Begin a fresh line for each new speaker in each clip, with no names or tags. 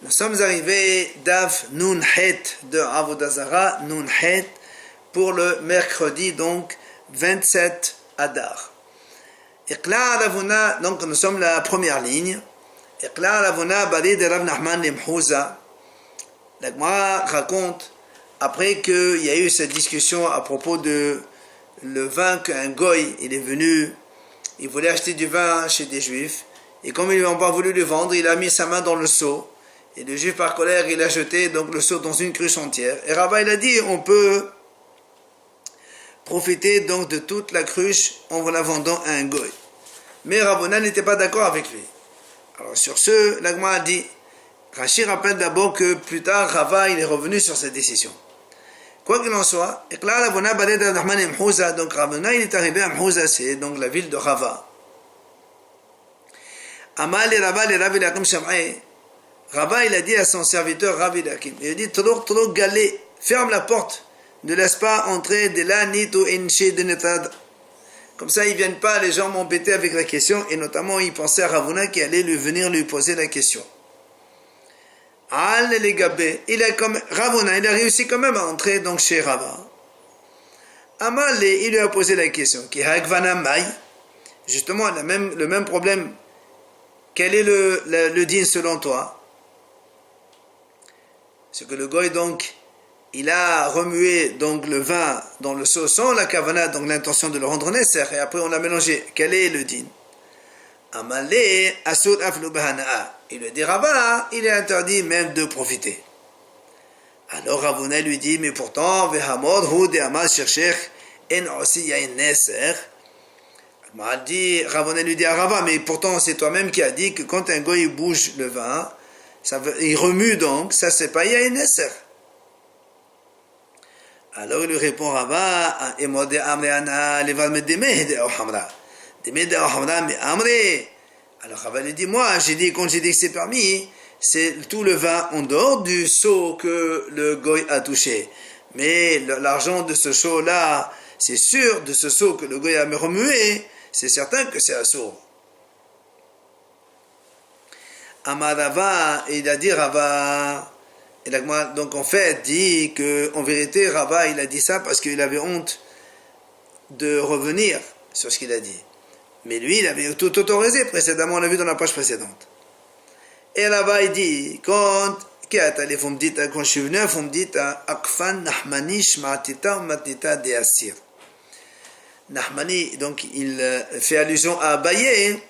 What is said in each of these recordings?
Nous sommes arrivés Daf Nun Het de Avodah Zarah, Nun Het, pour le mercredi, donc 27 Adar. Iqla Ravuna, donc nous sommes la première ligne. Iqla Ravuna Bari de Rav Nachman Lemchouza. La Gemara raconte, après qu'il y a eu cette discussion à propos de le vin qu'un goy, il est venu, il voulait acheter du vin chez des juifs, et comme ils n'ont pas voulu le vendre, il a mis sa main dans le seau, et le juif par colère, il a jeté donc le seau dans une cruche entière. Et Rava, il a dit, on peut profiter donc de toute la cruche en la vendant à un goy. Mais Ravuna n'était pas d'accord avec lui. Alors sur ce, la Gemara a dit, Rashi rappelle d'abord que plus tard, Rava, il est revenu sur cette décision. Quoi qu'il en soit, donc Ravuna, il est arrivé à Mhouza, c'est donc la ville de Rava. Amal et Rava, les Rav Elakim Sham'ai, Rava, il a dit à son serviteur Rav Elakim, il a dit, Tolok galé, ferme la porte, ne laisse pas entrer de là, ni to enche de netrad. Comme ça, ils ne viennent pas, les gens m'embêter avec la question, et notamment, ils pensaient à Ravuna qui allait venir lui poser la question. Al les gabé, Ravuna, il a réussi quand même à entrer donc chez Rava. Amal, il lui a posé la question, qui hagvana mai, justement le même problème. Quel est le din selon toi? C'est que le goy donc, il a remué donc le vin dans le seau sans la kavana, donc l'intention de le rendre nécessaire, et après on l'a mélangé. Quel est le din? Amalé asud aflu bahana'a. Il lui dit Rava, il est interdit même de profiter. Alors Ravuna lui dit, mais pourtant, vehamod hu de amal chercher en aussi yain neser. Ravuna lui dit à Rava, mais pourtant c'est toi-même qui as dit que quand un goy bouge le vin, il remue donc, ça c'est pas yain neser. Alors il lui répond Rava, emode amre ana leval me demeh de hamra. Demeh de hamra me amre. Alors Rava lui dit, moi, quand j'ai dit que c'est permis, c'est tout le vin en dehors du seau que le goy a touché. Mais l'argent de ce seau-là, c'est sûr, de ce seau que le goy a remué, c'est certain que c'est un seau. Amar Rava, il a dit Rava, et donc en fait, dit que, en vérité, Rava, il a dit ça parce qu'il avait honte de revenir sur ce qu'il a dit. Mais lui, il avait tout autorisé précédemment, on l'a vu dans la page précédente. Et là-bas, il dit, quand je suis venu, il me dit, Akfan Nahmani Shma'atita Matnita Deasir. Nahmani, donc il fait allusion à Abaye,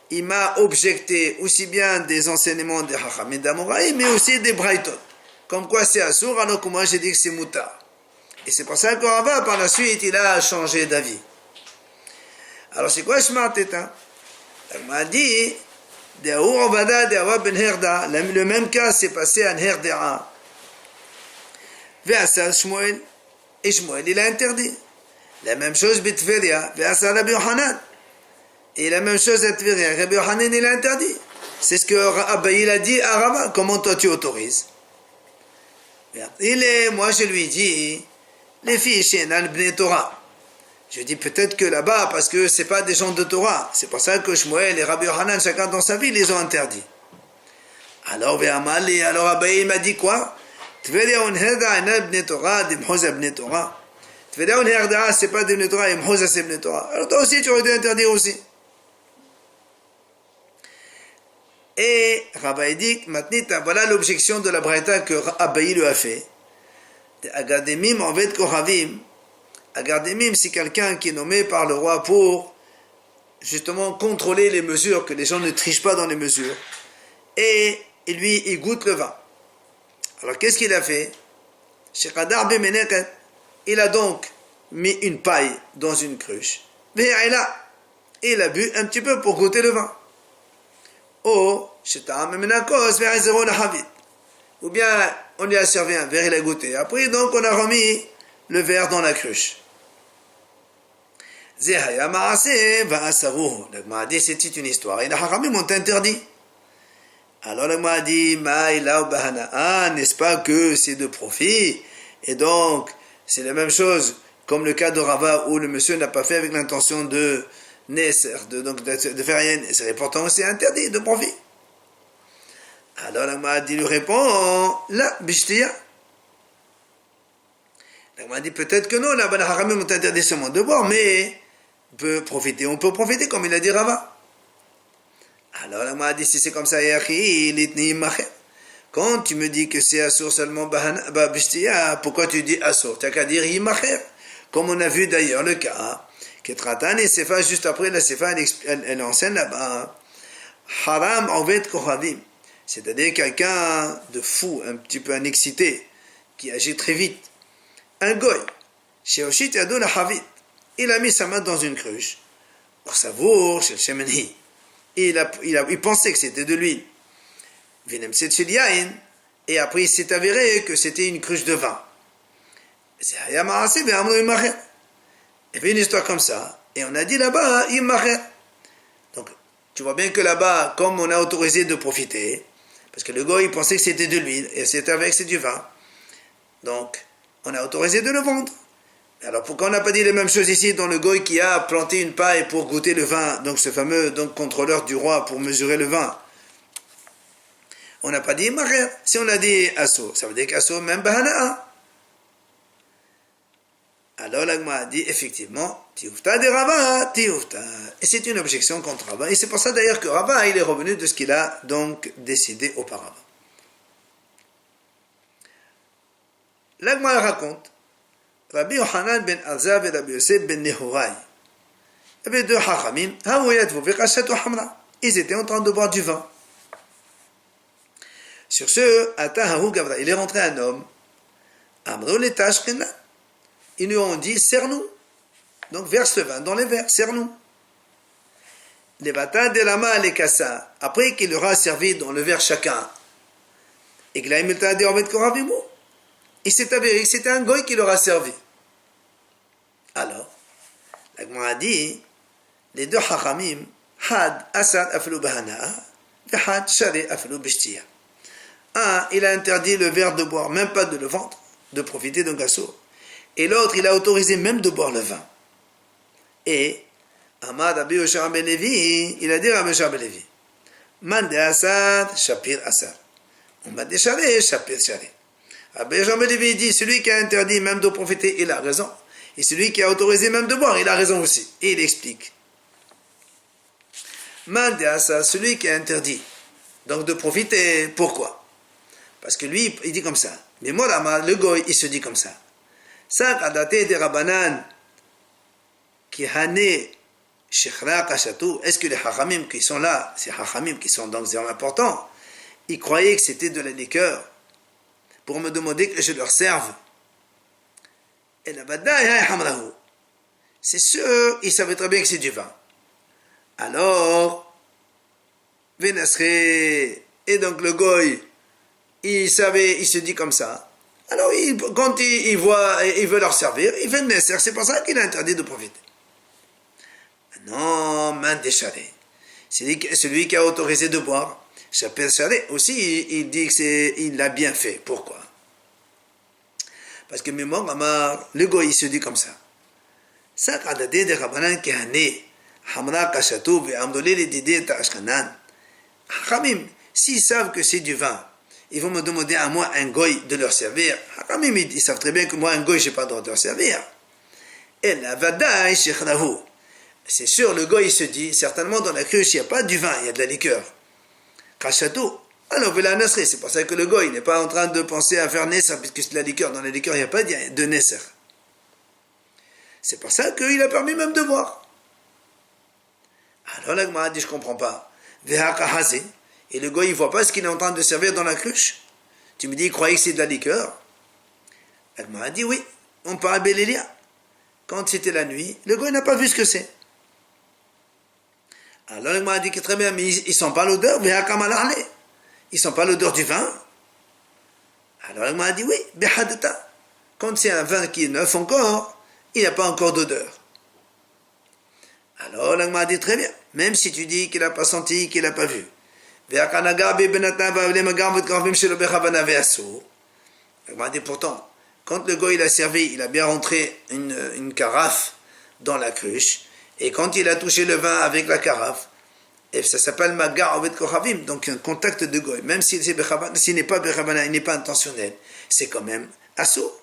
il m'a objecté aussi bien des enseignements des Hacham et d'Amoraï, mais aussi des Braïtot. Comme quoi c'est Assour, alors que moi j'ai dit que c'est Mouta. Et c'est pour ça que Rava, par la suite, il a changé d'avis. Alors c'est quoi Shma'atita? Elle m'a dit, le même cas s'est passé à Nherda. Ve'asal Shmuel, et Shmuel il a interdit. La même chose Bitveria, Ve'asal Rabbi Yohanan. Et la même chose à Tveria, Rabbi Yohanan il a interdit. C'est ce que Abaye a dit à Rava. Comment toi tu autorises? Moi je lui dis, les filles chez Nan Bnei Torah. Je dis peut-être que là-bas, parce que c'est pas des gens de Torah, c'est pour ça que Shmuel et Rabbi Yohanan, chacun dans sa ville, les ont interdits. Alors, alors Abaye m'a dit quoi? Tveria un herda bnei Torah, d'imhoza bnei Torah. Tveria un herda, c'est pas de bnei Torah, imhoza c'est bnei Torah. Alors toi aussi, tu aurais dû interdire aussi. Et Rabbi dit, maintenant, voilà l'objection de la Braïta que Abaye lui a fait. Agademim en ved kohavim. Agardemim, c'est quelqu'un qui est nommé par le roi pour justement contrôler les mesures, que les gens ne trichent pas dans les mesures. Et lui, il goûte le vin. Alors qu'est-ce qu'il a fait? Il a donc mis une paille dans une cruche. Et il a bu un petit peu pour goûter le vin. Ou bien on lui a servi un verre, il a goûté. Après donc on a remis le verre dans la cruche. La Gemara dit c'était une histoire. Et les Hachamim ont interdit. Alors la Gemara dit n'est-ce pas que c'est de profit? Et donc c'est la même chose comme le cas de Rava où le monsieur n'a pas fait avec l'intention de Nesser, de faire rien. Et pourtant c'est interdit de profit. Alors la Mahdi lui répond, là, bishtiya. La Mahdi dit peut-être que non, là, les Haramim ont interdit seulement de boire, mais on peut profiter comme il a dit Rava. Alors la Mahdi dit si c'est comme ça, quand tu me dis que c'est assour seulement bishtiya, pourquoi tu dis assour? Tu n'as qu'à dire yimacher. Comme on a vu d'ailleurs le cas, que Tratan et Sefa, juste après la Sefa, elle enseigne là-bas, haram ovet kohavim. C'est-à-dire quelqu'un de fou, un petit peu un excité, qui agit très vite. Un goy, Sheoshit Yado la Havit, il a mis sa main dans une cruche, pour savour chez le Shemeni. Il pensait que c'était de l'huile. Et après il s'est avéré que c'était une cruche de vin. Il y avait une histoire comme ça, et on a dit là-bas, donc tu vois bien que là-bas, comme on a autorisé de profiter, parce que le goy il pensait que c'était de l'huile, et c'est avec c'est du vin, donc on a autorisé de le vendre. Alors pourquoi on n'a pas dit les mêmes choses ici dans le goy qui a planté une paille pour goûter le vin, donc ce fameux contrôleur du roi pour mesurer le vin? On n'a pas dit maher. Si on a dit asso, ça veut dire qu'asso même bahana'a. Alors l'agma a dit effectivement, tiufta de Rava, tiufta. Et c'est une objection contre Rava. Et c'est pour ça d'ailleurs que Rava il est revenu de ce qu'il a donc décidé auparavant. L'agma raconte, Rabbi Yochanan ben Azab et Rabbi Yosef ben Nehorai. Il y avait deux hachamim, ils étaient en train de boire du vin. Sur ce, il est rentré un homme, ils lui ont dit, serre-nous. Donc verse le vin dans les verres, serre-nous. Les bata de la main les cassa, après qu'il leur a servi dans le verre chacun, et il s'est avéré que c'était un goy qui leur a servi. Alors, la Gemara a dit, les deux hachamim, had asad aflu bahana, had shari aflu bishtiya. Un, il a interdit le verre de boire, même pas de le vendre, de profiter d'un gasseau. Et l'autre, il a autorisé même de boire le vin. Et, Amad Rabbi Yoshua ben Levi, il a dit à Rabbi Yoshua ben Levi, Mande Asad, Shapir Asad. On m'a décharé, Shapir Charé. Rabbi Yoshua ben Levi dit, celui qui a interdit même de profiter, il a raison. Et celui qui a autorisé même de boire, il a raison aussi. Et il explique. Mande Asad, celui qui a interdit, donc de profiter, pourquoi? Parce que lui, il dit comme ça. Mais moi, le goy, il se dit comme ça. Ça, kadaté de Rabbanan, qui hané, shechra kashatou, est-ce que les hachamim qui sont là, ces hachamim qui sont donc vraiment importants, ils croyaient que c'était de la liqueur pour me demander que je leur serve? Et la badaï hamrahu. C'est sûr, ils savaient très bien que c'est du vin. Alors, Vénasre, et donc le goy, il savait, il se dit comme ça. Alors, quand il voit, il veut leur servir, il fait le nécessaire. C'est pour ça qu'il a interdit de profiter. Non, main décharée. C'est celui qui a autorisé de boire. Chapel Charé aussi, il dit qu'il l'a bien fait. Pourquoi? Parce que le goy, il se dit comme ça. Ça, kadadé de Rabbanan qui a né, hamra kashatou, ve amdolé les didé ta'ashkanan. Hamim, s'ils savent que c'est du vin, ils vont me demander à moi, un goy, de leur servir. Ils savent très bien que moi, un goy, je n'ai pas le droit de leur servir. Et la vadaï shechrahu. C'est sûr, le goy, il se dit, certainement dans la cruche, il n'y a pas du vin, il y a de la liqueur. Kachatou. Alors, c'est pour ça que le goy n'est pas en train de penser à faire nesser, puisque c'est de la liqueur. Dans la liqueur, il n'y a pas de nesser. C'est pour ça qu'il a permis même de boire. Alors, la Gemara dit, je ne comprends pas. Vehakahazi. Et le goy, il ne voit pas ce qu'il est en train de servir dans la cruche. Tu me dis, il croyait que c'est de la liqueur. Elle m'a dit, oui, on parle à Bélélia. Quand c'était la nuit, le goy n'a pas vu ce que c'est. Alors elle m'a dit que très bien, mais ils ne sentent pas l'odeur, ils ne sentent pas l'odeur du vin. Alors elle m'a dit, oui, behadata. Quand c'est un vin qui est neuf encore, il n'y a pas encore d'odeur. Alors elle m'a dit, très bien, même si tu dis qu'il n'a pas senti, qu'il n'a pas vu. Elle m'a dit pourtant, quand le goy il a servi, il a bien rentré une carafe dans la cruche, et quand il a touché le vin avec la carafe, Et ça s'appelle Maga Oved Kohavim, donc un contact de goy. Même s'il n'est pas Bechavana, il n'est pas intentionnel, c'est quand même assourd.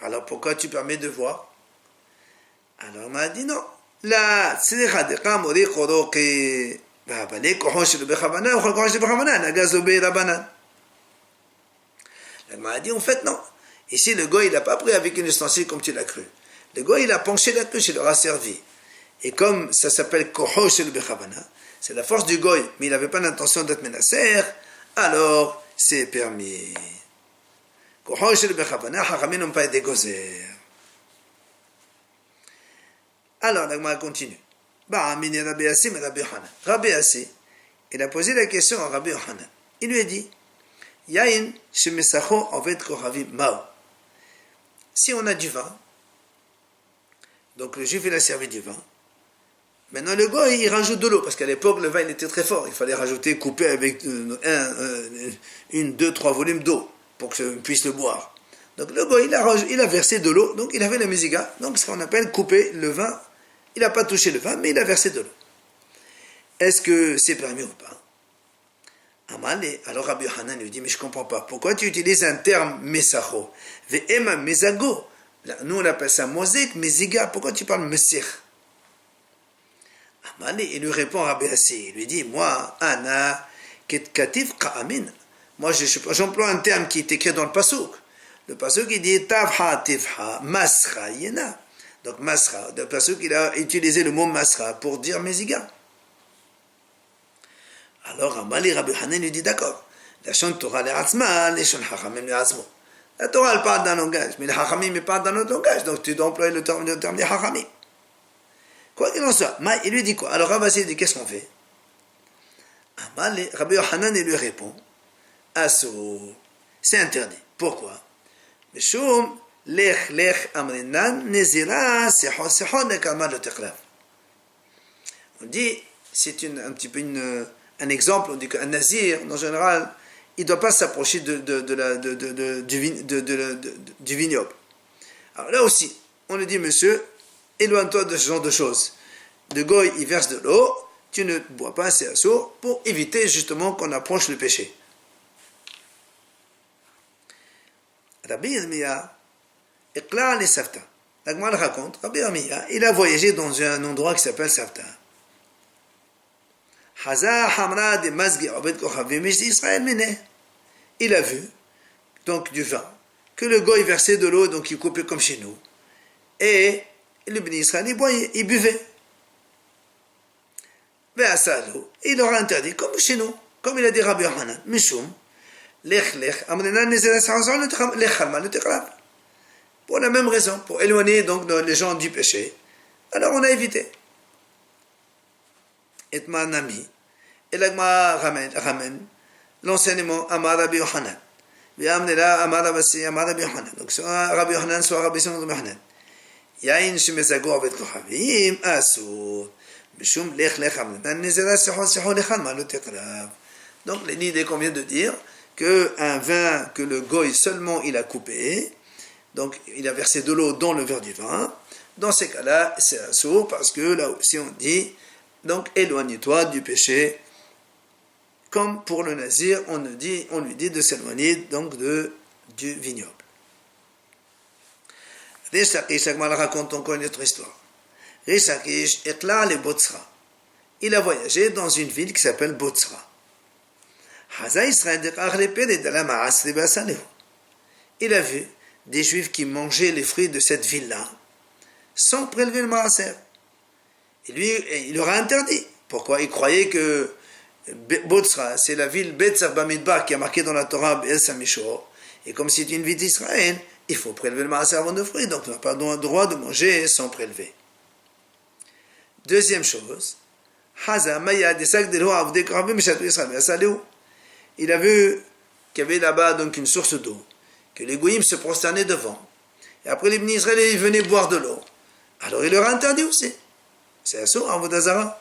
Alors pourquoi tu permets de voir? Alors on m'a dit non. La tzricha de kamori koroke babane kohosh le Bechavana ou kohosh le Bechavana, nagazobe rabanan. Elle m'a dit en fait non. Ici le goy il n'a pas pris avec une ustensile comme tu l'as cru. Le goy il a penché la cruche, il leur a servi. Et comme ça s'appelle Kohosh el Bechavana, c'est la force du goy, mais il n'avait pas l'intention d'être menasser, alors c'est permis. Kohosh el Bechavana, Hachamim n'ont pas été gozer. Alors, l'agma continue. Ba'amini Rabbi Assi, mais Rabbi Yochanan. Rabbi Assi, il a posé la question à Rabbi Yochanan. Il lui a dit, Yain shemesacho oved kohavim mao. Si on a du vin, donc le juif il a servi du vin, maintenant le goy il rajoute de l'eau, parce qu'à l'époque le vin il était très fort, il fallait rajouter, couper avec une, deux, trois volumes d'eau, pour qu'on puisse le boire. Donc le goy il a versé de l'eau, donc il avait la méziga, donc ce qu'on appelle couper le vin, il n'a pas touché le vin, mais il a versé de l'eau. Est-ce que c'est permis ou pas? Alors Rabbi Yochanan lui dit, mais je ne comprends pas, pourquoi tu utilises un terme mesacho, ve'ema mezago, nous on appelle ça mosaïque, meziga, pourquoi tu parles mesir? Il lui répond Rabbi Assi, il lui dit, moi, ana ketkativ ka'amin, moi j'emploie un terme qui est écrit dans le pasuk. Le pasuk il dit tavha tivha masra yena. Donc masra, le pasuk il a utilisé le mot masra pour dire meziga. Alors Rabbi Yochanan lui dit d'accord. La Shon Torah le'atzma, la Shon Hachamim le'atzmo. La Torah elle parle d'un langage, mais les Hachamim parlent d'un autre langage, donc tu dois employer le terme des Hachamim. Quoi qu'il en soit, il lui dit quoi? Alors Rabbi Assi dit qu'est-ce qu'on fait? Rabbi Yochanan lui répond Asso, c'est interdit. Pourquoi? Mishum lech lech amrinan nezira sehon sehon nekama le teklav. On dit, c'est un petit peu un exemple, on dit qu'un nazir, en général, il ne doit pas s'approcher du vignoble. Alors là aussi, on lui dit, monsieur, éloigne-toi de ce genre de choses. Le goy, il verse de l'eau, tu ne bois pas assez à sourd pour éviter justement qu'on approche le péché. Rabbi Yirmiya, Iqla le Savta. L'Agmal raconte, Rabbi Yirmiya, il a voyagé dans un endroit qui s'appelle Savta. Il a vu, donc du vin, que le goy versait de l'eau, donc il coupait comme chez nous. Et le Bnei Israël, il buvait. Il leur a interdit, comme chez nous, comme il a dit Rabbi Yochanan, Mishum, pour la même raison, pour éloigner donc les gens du péché. Alors on a évité. Et Manami, et l'agma ramène l'enseignement Amar Rabbi Yochanan. Donc soit Rabbi Yochanan, soit Rabbi Yochanan. Yain shemezago avec kochavim asur. Mishum lech lech amnetan nezera sehon sehon lechan malot tekrav. Donc l'idée qu'on vient de dire, qu'un vin que le goy seulement il a coupé, donc il a versé de l'eau dans le verre du vin, dans ces cas-là c'est assourd parce que là aussi on dit, donc éloigne-toi du péché, comme pour le nazir on lui dit de s'éloigner donc du vignoble. Rish Lakish, raconte encore une autre histoire. Rish Lakish est là les Botsra. Il a voyagé dans une ville qui s'appelle Botsra. Il a vu des juifs qui mangeaient les fruits de cette ville-là sans prélever le maaser. Et lui, il leur a interdit. Pourquoi? Il croyait que Botsra, c'est la ville Betzar Bamidbar qui a marqué dans la Torah El Samishor. Et comme c'est une ville d'Israël, il faut prélever le maaser avant de fruits. Donc on n'a pas le droit de manger sans prélever. Deuxième chose, il a vu qu'il y avait là-bas donc une source d'eau, que les goïms se prosternaient devant. Et après les Bnei Israël, ils venaient boire de l'eau. Alors il leur a interdit aussi. C'est un saut en Vodazara.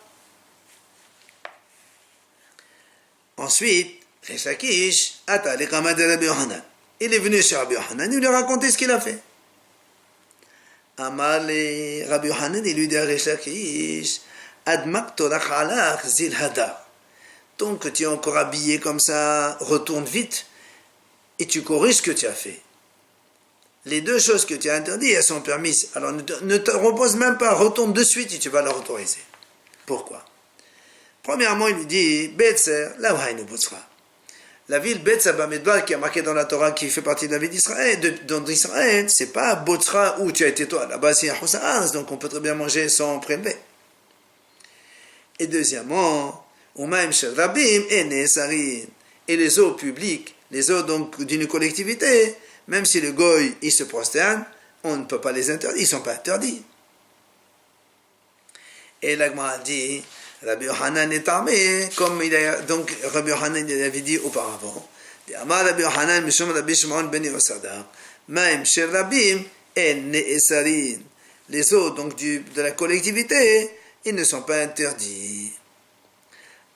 Ensuite, Rish Lakish, il est venu chez Rabbi Yochanan, il lui a raconté ce qu'il a fait. Amal Rabbi Yochanan, il lui dit à Rish Lakish, Admak tolach alach zil hadar. Donc tu es encore habillé comme ça, retourne vite et tu corriges ce que tu as fait. Les deux choses que tu as interdites, elles sont permises. Alors ne te repose même pas, retourne de suite et tu vas leur autoriser. Pourquoi? Premièrement, il lui dit, Betzer, la wahaynu botzra. La ville Betzer Bamidbar qui est marquée dans la Torah, qui fait partie de la ville d'Israël, d'Israël, c'est pas Botzra où tu as été toi. Là-bas, c'est un Houssa'az, donc on peut très bien manger sans prélever. Et deuxièmement, Umaim Shel Rabim et Nesarin. Et les eaux publiques, les eaux donc d'une collectivité, même si le goy il se prosterne, on ne peut pas les interdire, ils ne sont pas interdits. Et l'Agma dit, Rabbi Yohanan est armé, comme il a, donc Rabbi Yohanan avait dit auparavant. Amar Rabbi Yohanan, Mishum Rabbi Shimon ben Yosadar, Maim Shel Rabim et Nesarin. Les eaux donc de la collectivité, ils ne sont pas interdits.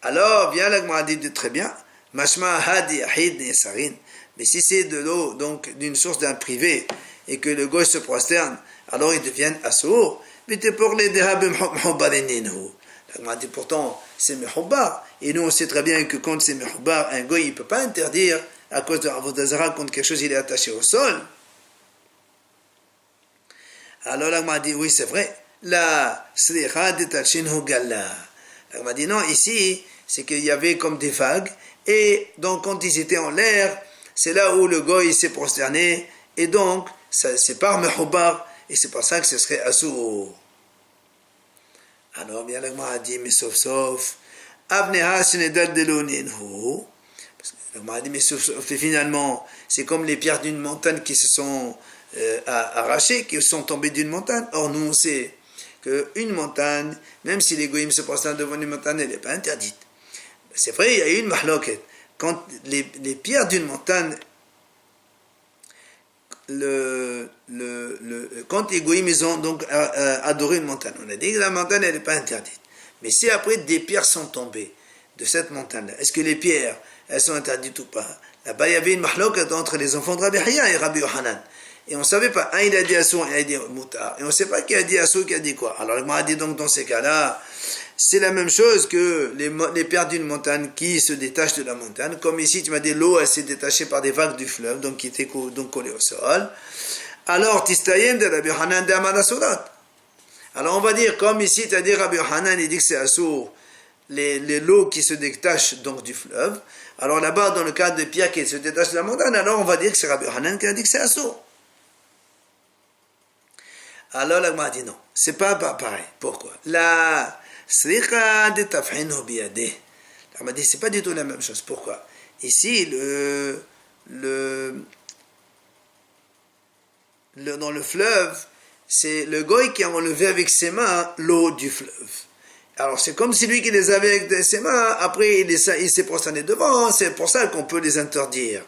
Alors, bien l'Agma dit très bien, Mashma Hadi Ahid Nesarin. Mais si c'est de l'eau donc d'une source d'un privé et que le goy se prosterne, alors ils deviennent assourds. Mais t'es pour les déhabim mehubbarininu. L'Agma dit pourtant c'est mehubbar. Et nous on sait très bien que quand c'est mehubbar, un goy il ne peut pas interdire à cause de Avodah Zara quand quelque chose il est attaché au sol. Alors l'Agma dit oui c'est vrai. La slicha de talshinhu galla. L'Agma dit non ici c'est qu'il y avait comme des vagues et donc quand ils étaient en l'air, c'est là où le goy s'est prosterné, et donc, c'est par mehubbar, et c'est pour ça que ce serait assour. Alors, bien l'Agma a dit, mais sauf, Avneha Shenedad Deloninhu, parce que l'Agma a dit, mais sauf, finalement, c'est comme les pierres d'une montagne qui se sont arrachées, qui sont tombées d'une montagne. Or, nous, on sait qu'une montagne, même si les goyim se prosternent devant une montagne, elle n'est pas interdite. C'est vrai, il y a eu une mahloket. Quand les pierres d'une montagne, quand les goïms ils ont donc adoré une montagne, on a dit que la montagne elle n'est pas interdite. Mais si après des pierres sont tombées de cette montagne-là, est-ce que les pierres elles sont interdites ou pas? Là-bas il y avait une mahlokat entre les enfants de Rabbi Haya et Rabbi Yohanan. Et on ne savait pas, un il a dit assour, un il a dit moutar. Et on ne sait pas qui a dit assour, qui a dit quoi. Alors il m'a dit donc dans ces cas-là, c'est la même chose que les pierres d'une montagne qui se détachent de la montagne. Comme ici, tu m'as dit l'eau, elle s'est détachée par des vagues du fleuve, donc qui étaient donc collées au sol. Alors, Tistayem de Rabbi Yohanan de Amad Asurat. Alors on va dire, comme ici, tu as dit Rabbi Yohanan, il dit que c'est assour, l'eau qui se détache donc du fleuve. Alors là-bas, dans le cas de pierres qui se détachent de la montagne, alors on va dire que c'est Rabbi Yohanan qui a dit que c'est assour. Alors l'Agma dit non, c'est pas pareil. Pourquoi? La sriqa de tafhinhu biyadeh. L'Agma dit c'est pas du tout la même chose. Pourquoi? Ici, dans le fleuve, c'est le goy qui a enlevé avec ses mains l'eau du fleuve. Alors c'est comme si lui qui les avait avec ses mains, après il s'est prosterné devant, c'est pour ça qu'on peut les interdire.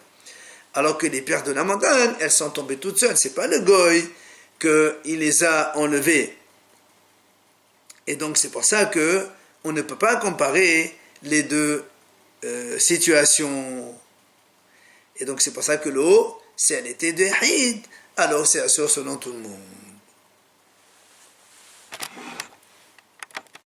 Alors que les pierres de la montagne, elles sont tombées toutes seules, c'est pas le goy qu'il les a enlevés. Et donc c'est pour ça que on ne peut pas comparer les deux situations. Et donc c'est pour ça que l'eau, si elle était de Hid, alors c'est assour selon tout le monde.